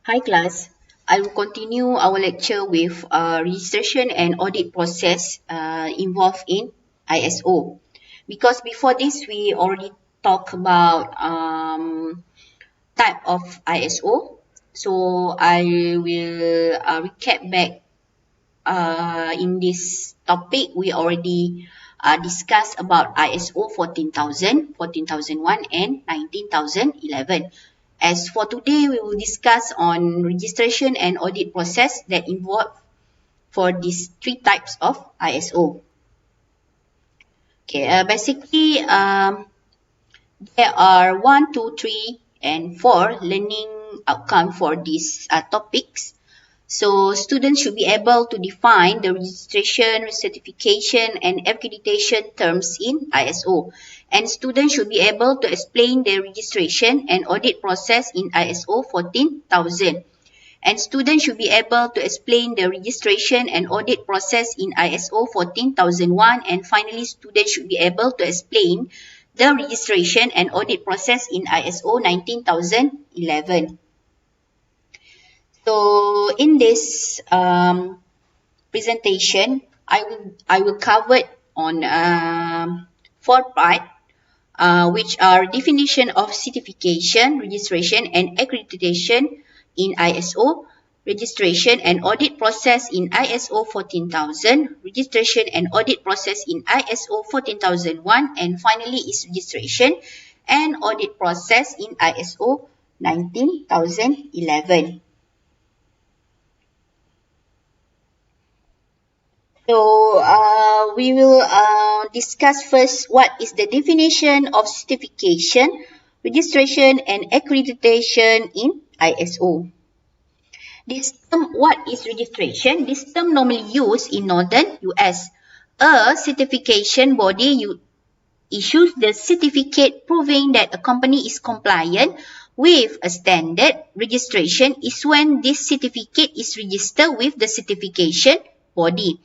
Hi class, I will continue our lecture with registration and audit process involved in ISO. Because before this, we already talked about type of ISO. So I will recap back in this topic. We already discussed about ISO 14000, 14001 and 19011. As for today, we will discuss on registration and audit process that involve for these three types of ISO. Okay, basically, there are 1, 2, 3, and 4 learning outcome for these topics. So students should be able to define the registration, certification, and accreditation terms in ISO. And students should be able to explain the registration and audit process in ISO 14000. And students should be able to explain the registration and audit process in ISO 14001. And finally, students should be able to explain the registration and audit process in ISO 19011. So in this presentation, I will cover on 4 parts, which are definition of certification, registration, and accreditation in ISO, registration and audit process in ISO 14000, registration and audit process in ISO 14001, and finally is registration and audit process in ISO 19011. So we will discuss first what is the definition of certification, registration and accreditation in ISO. This term, what is registration? This term normally used in northern US. A certification body issues the certificate proving that a company is compliant with a standard. Registration is when this certificate is registered with the certification body.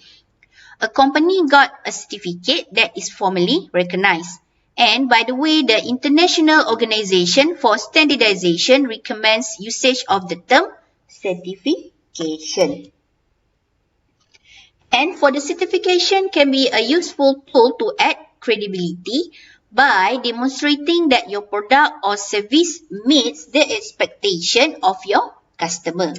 A company got a certificate that is formally recognized. And by the way, the International Organization for Standardization recommends usage of the term certification. And for the certification can be a useful tool to add credibility by demonstrating that your product or service meets the expectation of your customer.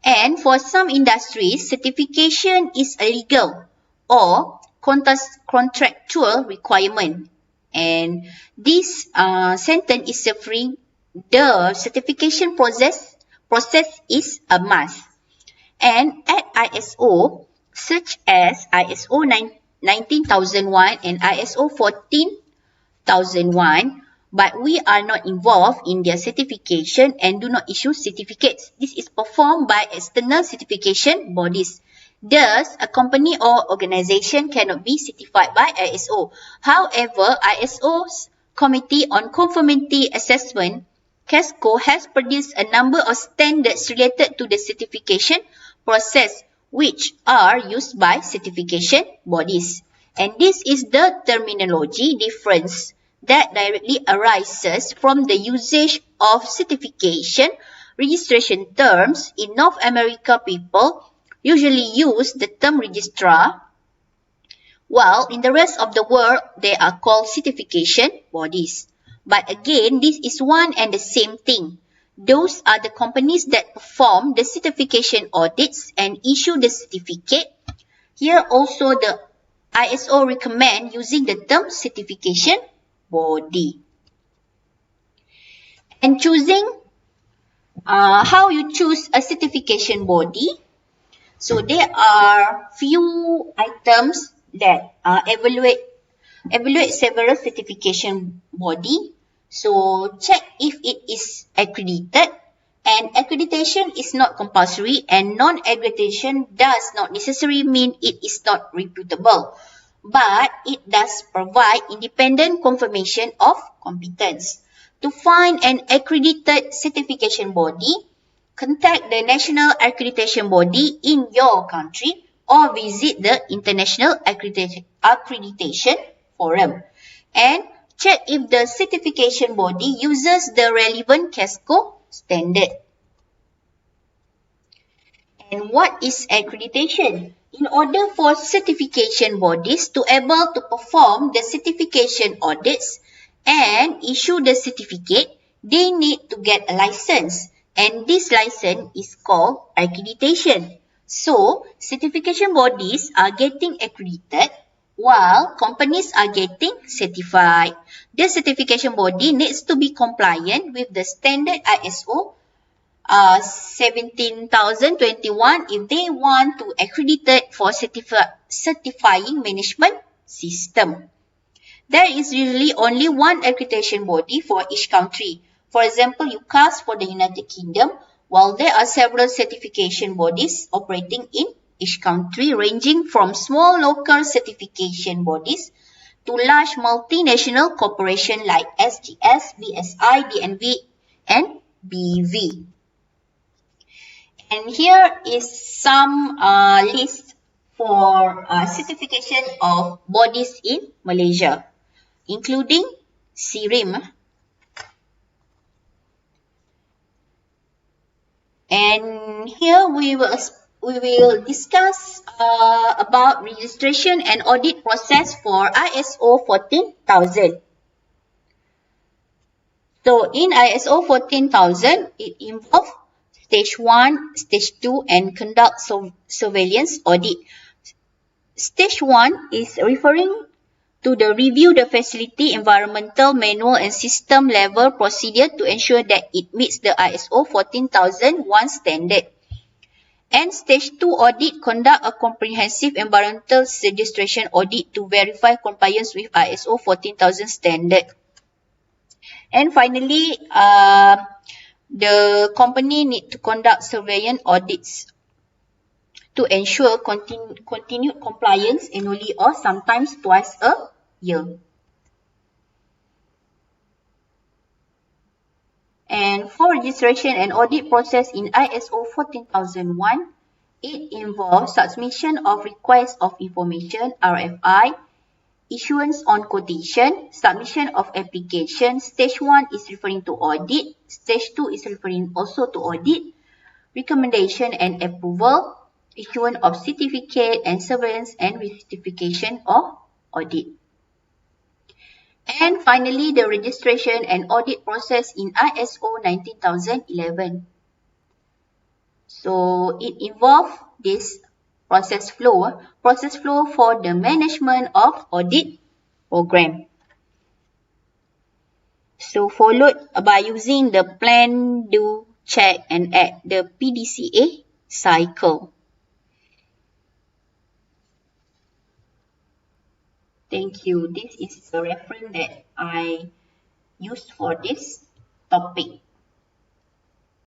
And for some industries, certification is a legal or contractual requirement. And this sentence is referring the certification process is a must. And at ISO, such as ISO 19001 and ISO 14001, but we are not involved in their certification and do not issue certificates. This is performed by external certification bodies. Thus, a company or organization cannot be certified by ISO. However, ISO's Committee on Conformity Assessment, CASCO, has produced a number of standards related to the certification process, which are used by certification bodies. And this is the terminology difference that directly arises from the usage of certification registration terms. In North America, people usually use the term registrar, while in the rest of the world, they are called certification bodies. But again, this is one and the same thing. Those are the companies that perform the certification audits and issue the certificate. Here also the ISO recommend using the term certification body. And choosing, how you choose a certification body. So there are few items that evaluate several certification body. So check if it is accredited, and accreditation is not compulsory, and non-accreditation does not necessarily mean it is not reputable, but it does provide independent confirmation of competence. To find an accredited certification body, contact the national accreditation body in your country or visit the International Accreditation Forum. And check if the certification body uses the relevant CASCO standard. And what is accreditation? In order for certification bodies to able to perform the certification audits and issue the certificate, they need to get a license. And this license is called accreditation. So, certification bodies are getting accredited while companies are getting certified. The certification body needs to be compliant with the standard ISO 17,021 if they want to accredit it for certifying management system. There is usually only one accreditation body for each country. For example, UCAS for the United Kingdom, while there are several certification bodies operating in each country, ranging from small local certification bodies to large multinational corporations like SGS, BSI, DNV, and BV. And here is some list for certification of bodies in Malaysia, including SIRIM. And here we will discuss about registration and audit process for ISO 14000. So in ISO 14000, it involves Stage 1, Stage 2 and conduct surveillance audit. Stage 1 is referring to the review the facility environmental manual and system level procedure to ensure that it meets the ISO 14001 standard. And Stage 2 audit conduct a comprehensive environmental registration audit to verify compliance with ISO 14000 standard. And finally, the company need to conduct surveillance audits to ensure continued compliance annually or sometimes twice a year. And for registration and audit process in ISO 14001, it involves submission of request of information, RFI, issuance on quotation, submission of application. Stage 1 is referring to audit. Stage 2 is referring also to audit, recommendation and approval, issuance of certificate and surveillance and recertification of audit. And finally, the registration and audit process in ISO 19011. So it involves this process flow for the management of audit program. So followed by using the plan, do, check and act, the PDCA cycle. Thank you. This is the reference that I used for this topic.